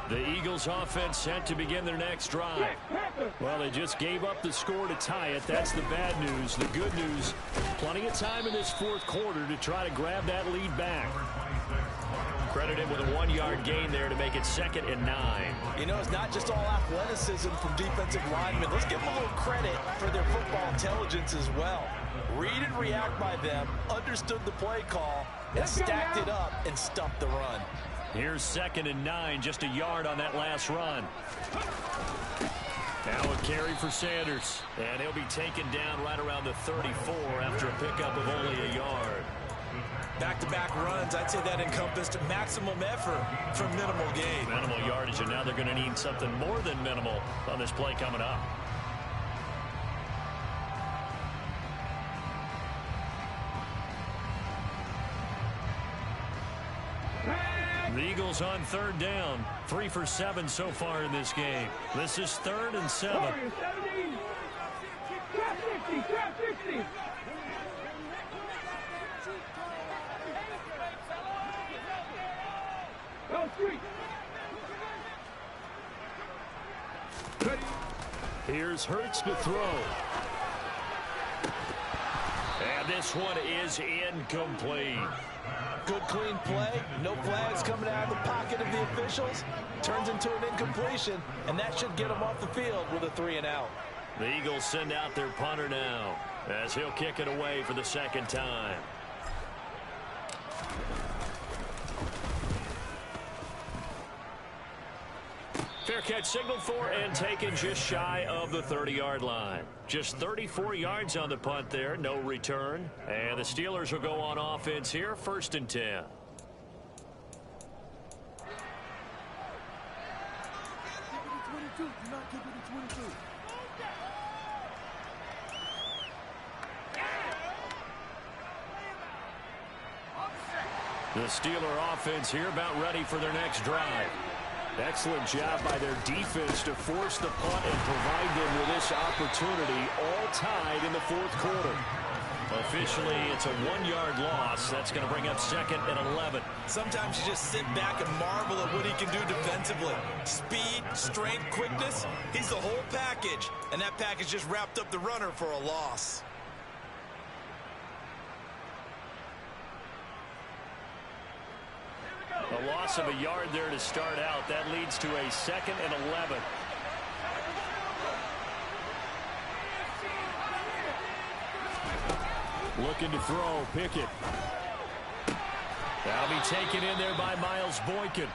The Eagles offense set to begin their next drive. Well, they just gave up the score to tie it. That's the bad news. The good news, plenty of time in this 4th quarter to try to grab that lead back. Credited with a 1-yard gain there to make it 2nd and 9. You know, it's not just all athleticism from defensive linemen. Let's give them a little credit for their football intelligence as well. Read and react by them, understood the play call, and stacked it up and stuffed the run. Here's 2nd and 9, just a yard on that last run. Now a carry for Sanders, and he'll be taken down right around the 34 after a pickup of only a yard. Back-to-back runs, I'd say that encompassed maximum effort for minimal gain. Minimal yardage, and now they're going to need something more than minimal on this play coming up. The Eagles on 3rd down. 3 for 7 so far in this game. This is 3rd and 7. Trap 60, trap 60. Go street. Here's Hurts to throw. And this one is incomplete. Good clean play, no flags coming out of the pocket of the officials. Turns into an incompletion, and that should get them off the field with a 3 and out. The Eagles send out their punter now as he'll kick it away for the 2nd time. Fair catch signaled for and taken just shy of the 30-yard line. Just 34 yards on the punt there, no return. And the Steelers will go on offense here, 1st and 10. The Steeler offense here about ready for their next drive. Excellent job by their defense to force the punt and provide them with this opportunity, all tied in the 4th quarter. Officially, it's a 1-yard loss. That's going to bring up 2nd and 11. Sometimes you just sit back and marvel at what he can do defensively. Speed, strength, quickness. He's the whole package. And that package just wrapped up the runner for a loss. A loss of a yard there to start out. That leads to a 2nd and 11. Looking to throw, Pickett. That'll be taken in there by Miles Boykin.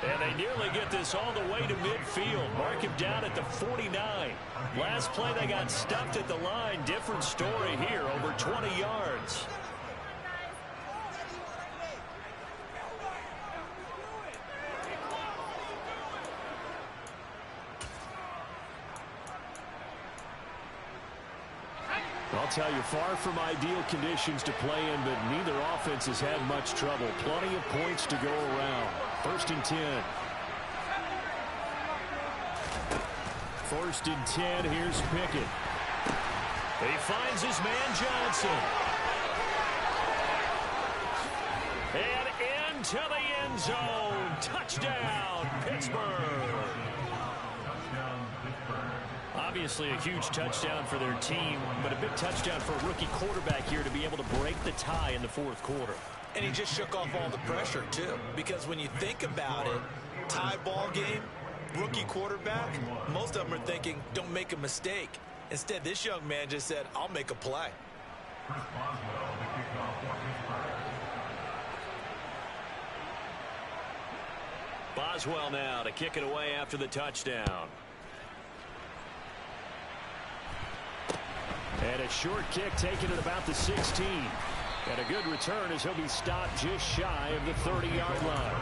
And they nearly get this all the way to midfield. Mark him down at the 49. Last play they got stuffed at the line. Different story here, over 20 yards. I'll tell you, far from ideal conditions to play in, but neither offense has had much trouble. Plenty of points to go around. 1st and 10. 1st and 10. Here's Pickett. He finds his man Johnson. And into the end zone. Touchdown, Pittsburgh. Obviously a huge touchdown for their team, but a big touchdown for a rookie quarterback here to be able to break the tie in the 4th quarter. And he just shook off all the pressure, too. Because when you think about it, tie ball game, rookie quarterback, most of them are thinking, don't make a mistake. Instead, this young man just said, I'll make a play. Boswell now to kick it away after the touchdown. And a short kick taken at about the 16. And a good return as he'll be stopped just shy of the 30-yard line.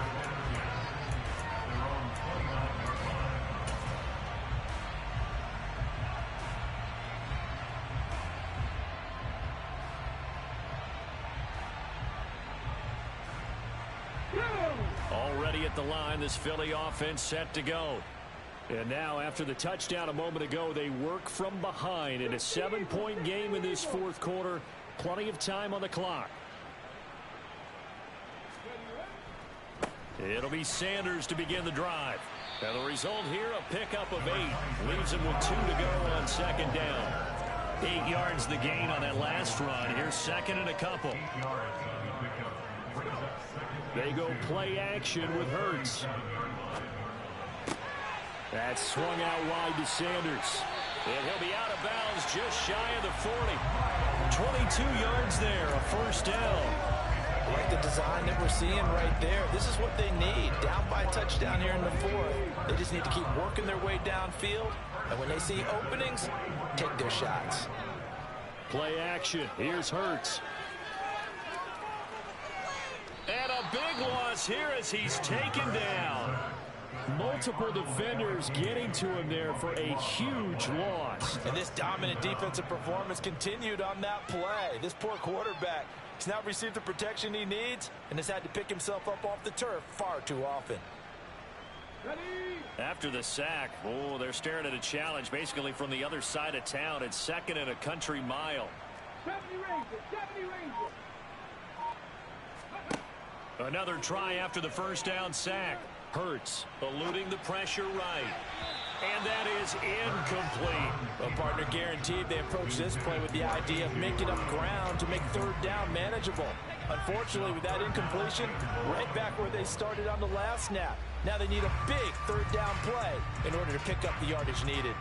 Already at the line, this Philly offense set to go. And now, after the touchdown a moment ago, they work from behind in a 7-point game in this 4th quarter. Plenty of time on the clock. It'll be Sanders to begin the drive. And the result here, a pickup of 8. Leaves him with 2 to go on 2nd down. 8 yards the gain on that last run. Here's 2nd and a couple. They go play action with Hurts. That's swung out wide to Sanders. And he'll be out of bounds just shy of the 40. 22 yards there, a 1st down. Like the design that we're seeing right there. This is what they need. Down by a touchdown here in the 4th. They just need to keep working their way downfield. And when they see openings, take their shots. Play action. Here's Hurts. And a big loss here as he's taken down. Multiple defenders getting to him there for a huge loss. And this dominant defensive performance continued on that play. This poor quarterback has not received the protection he needs and has had to pick himself up off the turf far too often. After the sack, they're staring at a challenge basically from the other side of town. It's 2nd and a country mile. 70 Ranger. Another try after the 1st down sack. Hurts eluding the pressure right. And that is incomplete. Well, partner guaranteed they approach this play with the idea of making up ground to make 3rd down manageable. Unfortunately, with that incompletion, right back where they started on the last snap. Now they need a big 3rd down play in order to pick up the yardage needed.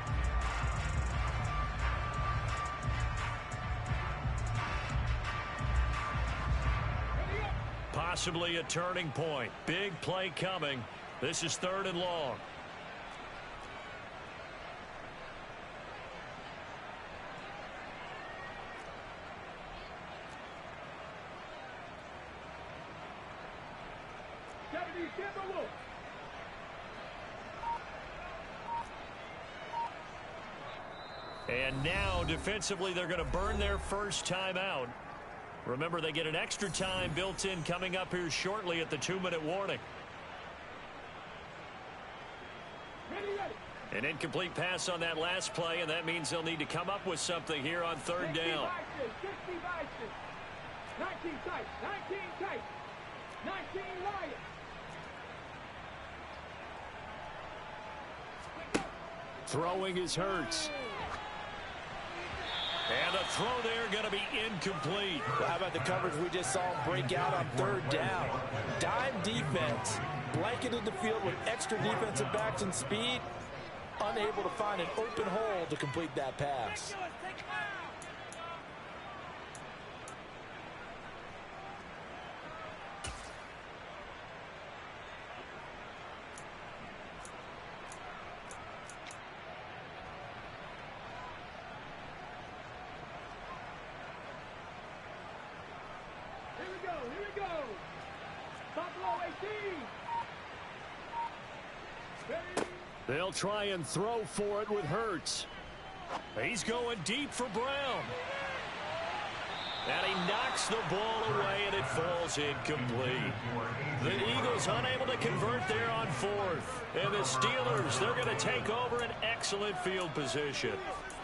Possibly a turning point. Big play coming. This is 3rd and long. And now defensively they're going to burn their first time out. Remember, they get an extra time built in coming up here shortly at the 2-minute warning. An incomplete pass on that last play, and that means they'll need to come up with something here on third down. 60 Vikings. 19 tight. 19 tight. 19 Lions. Throwing is Hurts. And the throw there going to be incomplete. Well, how about the coverage we just saw break out on third down? Dime defense, blanketed the field with extra defensive backs and speed, unable to find an open hole to complete that pass. Here we go. Buffalo 18. Ready? They'll try and throw for it with Hurts. He's going deep for Brown. And he knocks the ball away, and it falls incomplete. The Eagles unable to convert there on fourth. And the Steelers, they're going to take over an excellent field position.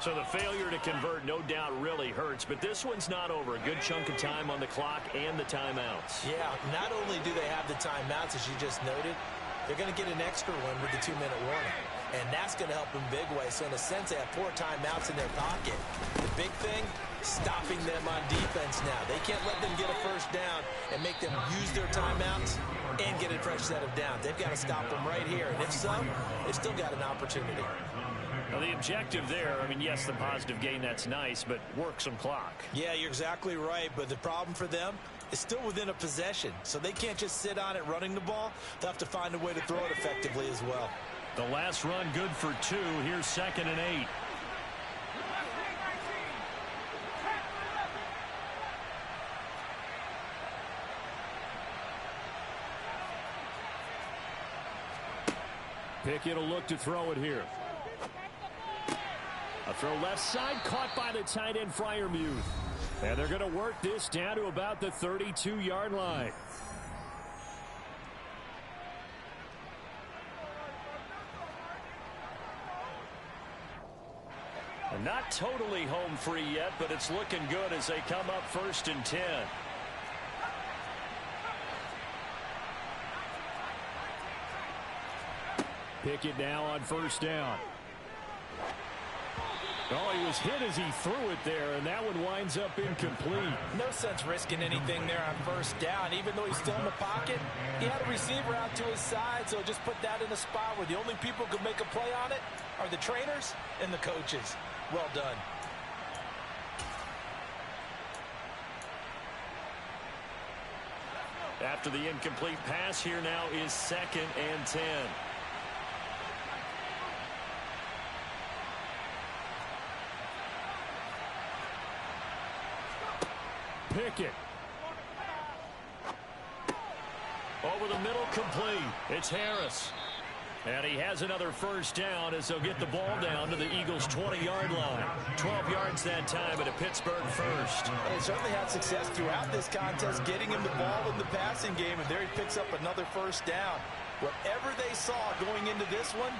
So the failure to convert no doubt really hurts, but this one's not over. A good chunk of time on the clock and the timeouts. Yeah, not only do they have the timeouts, as you just noted, they're going to get an extra one with the 2-minute warning. And that's going to help in big way. So in a sense, they have 4 timeouts in their pocket. The big thing, stopping them on defense now. They can't let them get a first down and make them use their timeouts and get a fresh set of downs. They've got to stop them right here. And if so, they've still got an opportunity. Well, the objective there, I mean, yes, the positive gain, that's nice, but work some clock. Yeah, you're exactly right. But the problem for them is still within a possession. So they can't just sit on it running the ball. They'll have to find a way to throw it effectively as well. The last run good for 2. Here's 2nd and 8. Pickett will look to throw it here. A throw left side, caught by the tight end Freiermuth. And they're going to work this down to about the 32-yard line. And not totally home free yet, but it's looking good as they come up 1st and 10. Pickett now on 1st down. Oh, he was hit as he threw it there, and that one winds up incomplete. No sense risking anything there on 1st down. Even though he's still in the pocket, he had a receiver out to his side, so just put that in a spot where the only people who could make a play on it are the trainers and the coaches. Well done. After the incomplete pass, here now is 2nd and 10. Pickett. Over the middle, complete. It's Harris. And he has another 1st down as they'll get the ball down to the Eagles' 20-yard line. 12 yards that time at a Pittsburgh first. They certainly had success throughout this contest, getting him the ball in the passing game, and there he picks up another 1st down. Whatever they saw going into this one,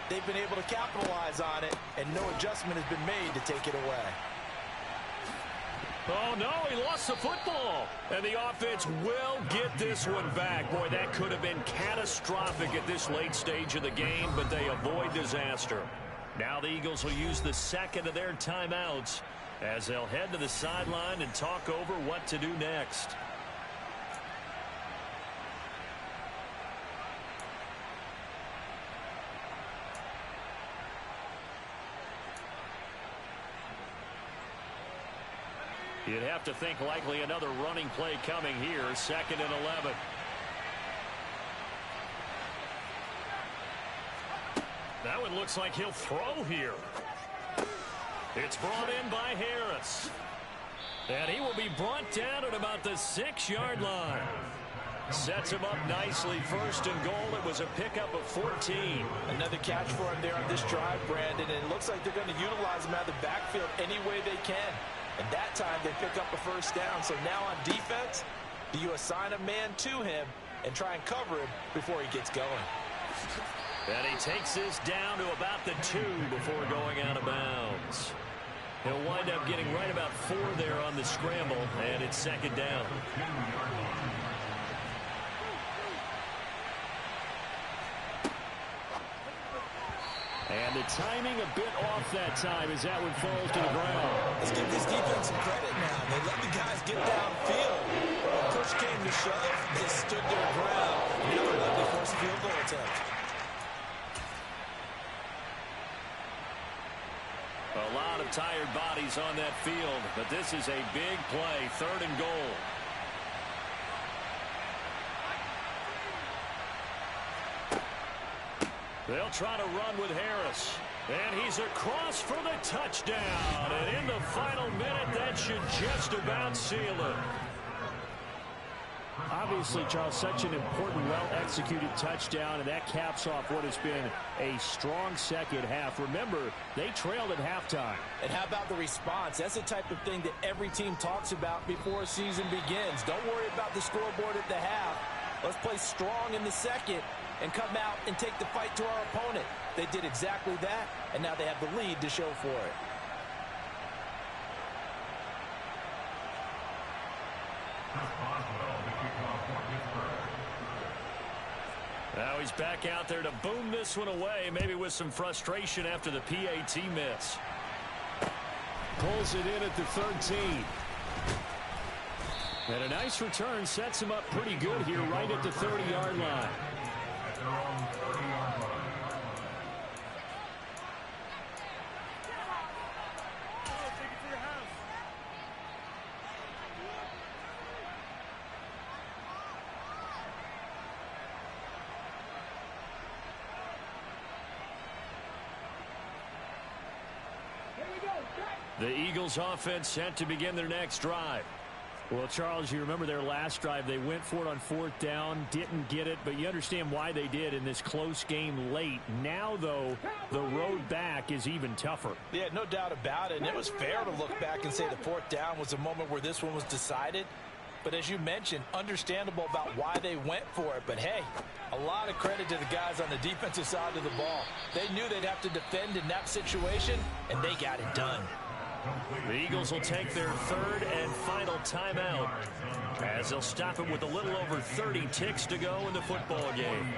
they've been able to capitalize on it, and no adjustment has been made to take it away. Oh, no, he lost the football. And the offense will get this one back. Boy, that could have been catastrophic at this late stage of the game, but they avoid disaster. Now the Eagles will use the 2nd of their timeouts as they'll head to the sideline and talk over what to do next. You'd have to think likely another running play coming here. 2nd and 11. That one looks like he'll throw here. It's brought in by Harris. And he will be brought down at about the 6-yard line. Sets him up nicely. 1st and goal. It was a pickup of 14. Another catch for him there on this drive, Brandon. And it looks like they're going to utilize him out of the backfield any way they can. And that time they pick up a 1st down. So now on defense, do you assign a man to him and try and cover him before he gets going? And he takes this down to about the 2 before going out of bounds. He'll wind up getting right about 4 there on the scramble, and it's second down. And the timing a bit off that time as that one falls to the ground. Let's give this defense some credit now. They let the guys get downfield. When push came to shove, they stood their ground. Now they're letting them force a field goal attempt. A lot of tired bodies on that field, but this is a big play, 3rd and goal. They'll try to run with Harris. And he's across for the touchdown. And in the final minute, that should just about seal it. Obviously, Charles, such an important, well-executed touchdown, and that caps off what has been a strong second half. Remember, they trailed at halftime. And how about the response? That's the type of thing that every team talks about before a season begins. Don't worry about the scoreboard at the half. Let's play strong in the second and come out and take the fight to our opponent. They did exactly that, and now they have the lead to show for it. Now he's back out there to boom this one away, maybe with some frustration after the PAT miss. Pulls it in at the 13. And a nice return sets him up pretty good here right at the 30-yard line. The Eagles offense set to begin their next drive. Well, Charles, you remember their last drive. They went for it on 4th down, didn't get it, but you understand why they did in this close game late. Now, though, the road back is even tougher. Yeah, no doubt about it. And it was fair to look back and say the 4th down was the moment where this one was decided. But as you mentioned, understandable about why they went for it. But, hey, a lot of credit to the guys on the defensive side of the ball. They knew they'd have to defend in that situation, and they got it done. The Eagles will take their 3rd and final timeout as they'll stop it with a little over 30 ticks to go in the football game.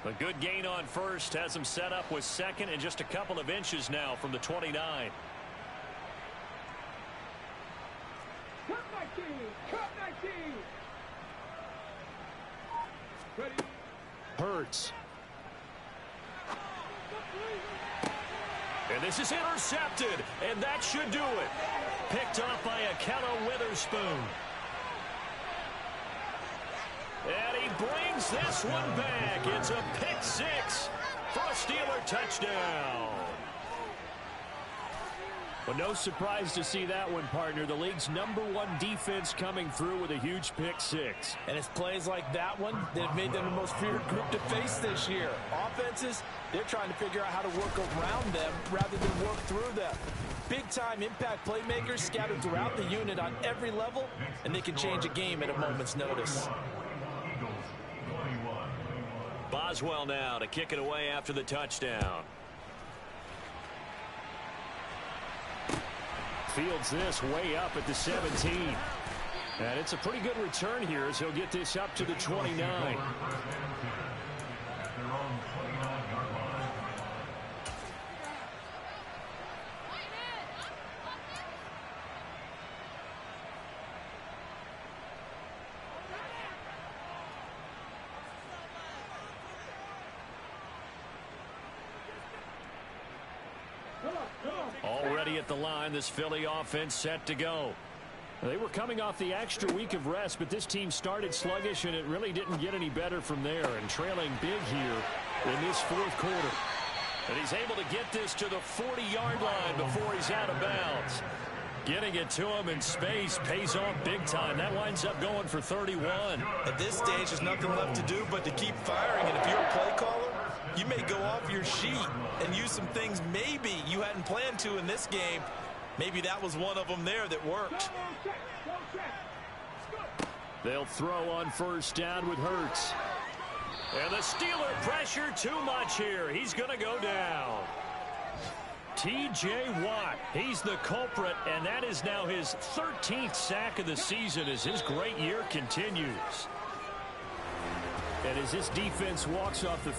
A good gain on first has him set up with 2nd and just a couple of inches now from the 29. Cut 19! Cut 19! Ready? Hurts. And this is intercepted, and that should do it. Picked off by Akello Witherspoon. And he brings this one back. It's a pick 6 for a Steeler touchdown. Well, no surprise to see that one, partner. The league's #1 defense coming through with a huge pick 6. And it's plays like that one that have made them the most feared group to face this year. Offenses, they're trying to figure out how to work around them rather than work through them. Big-time impact playmakers scattered throughout the unit on every level, and they can change a game at a moment's notice. Boswell now to kick it away after the touchdown. Fields this way up at the 17. And it's a pretty good return here as he'll get this up to the 29. Already at the line, this Philly offense set to go. They were coming off the extra week of rest, but this team started sluggish, and it really didn't get any better from there, and trailing big here in this 4th quarter. And he's able to get this to the 40-yard line before he's out of bounds. Getting it to him in space pays off big time. That winds up going for 31. At this stage, there's nothing left to do but to keep firing. And if you're a play caller, you may go off your sheet and use some things maybe you hadn't planned to in this game. Maybe that was one of them there that worked. They'll throw on first down with Hurts. And the Steeler pressure too much here. He's going to go down. T.J. Watt, he's the culprit, and that is now his 13th sack of the season as his great year continues. And as this defense walks off the field,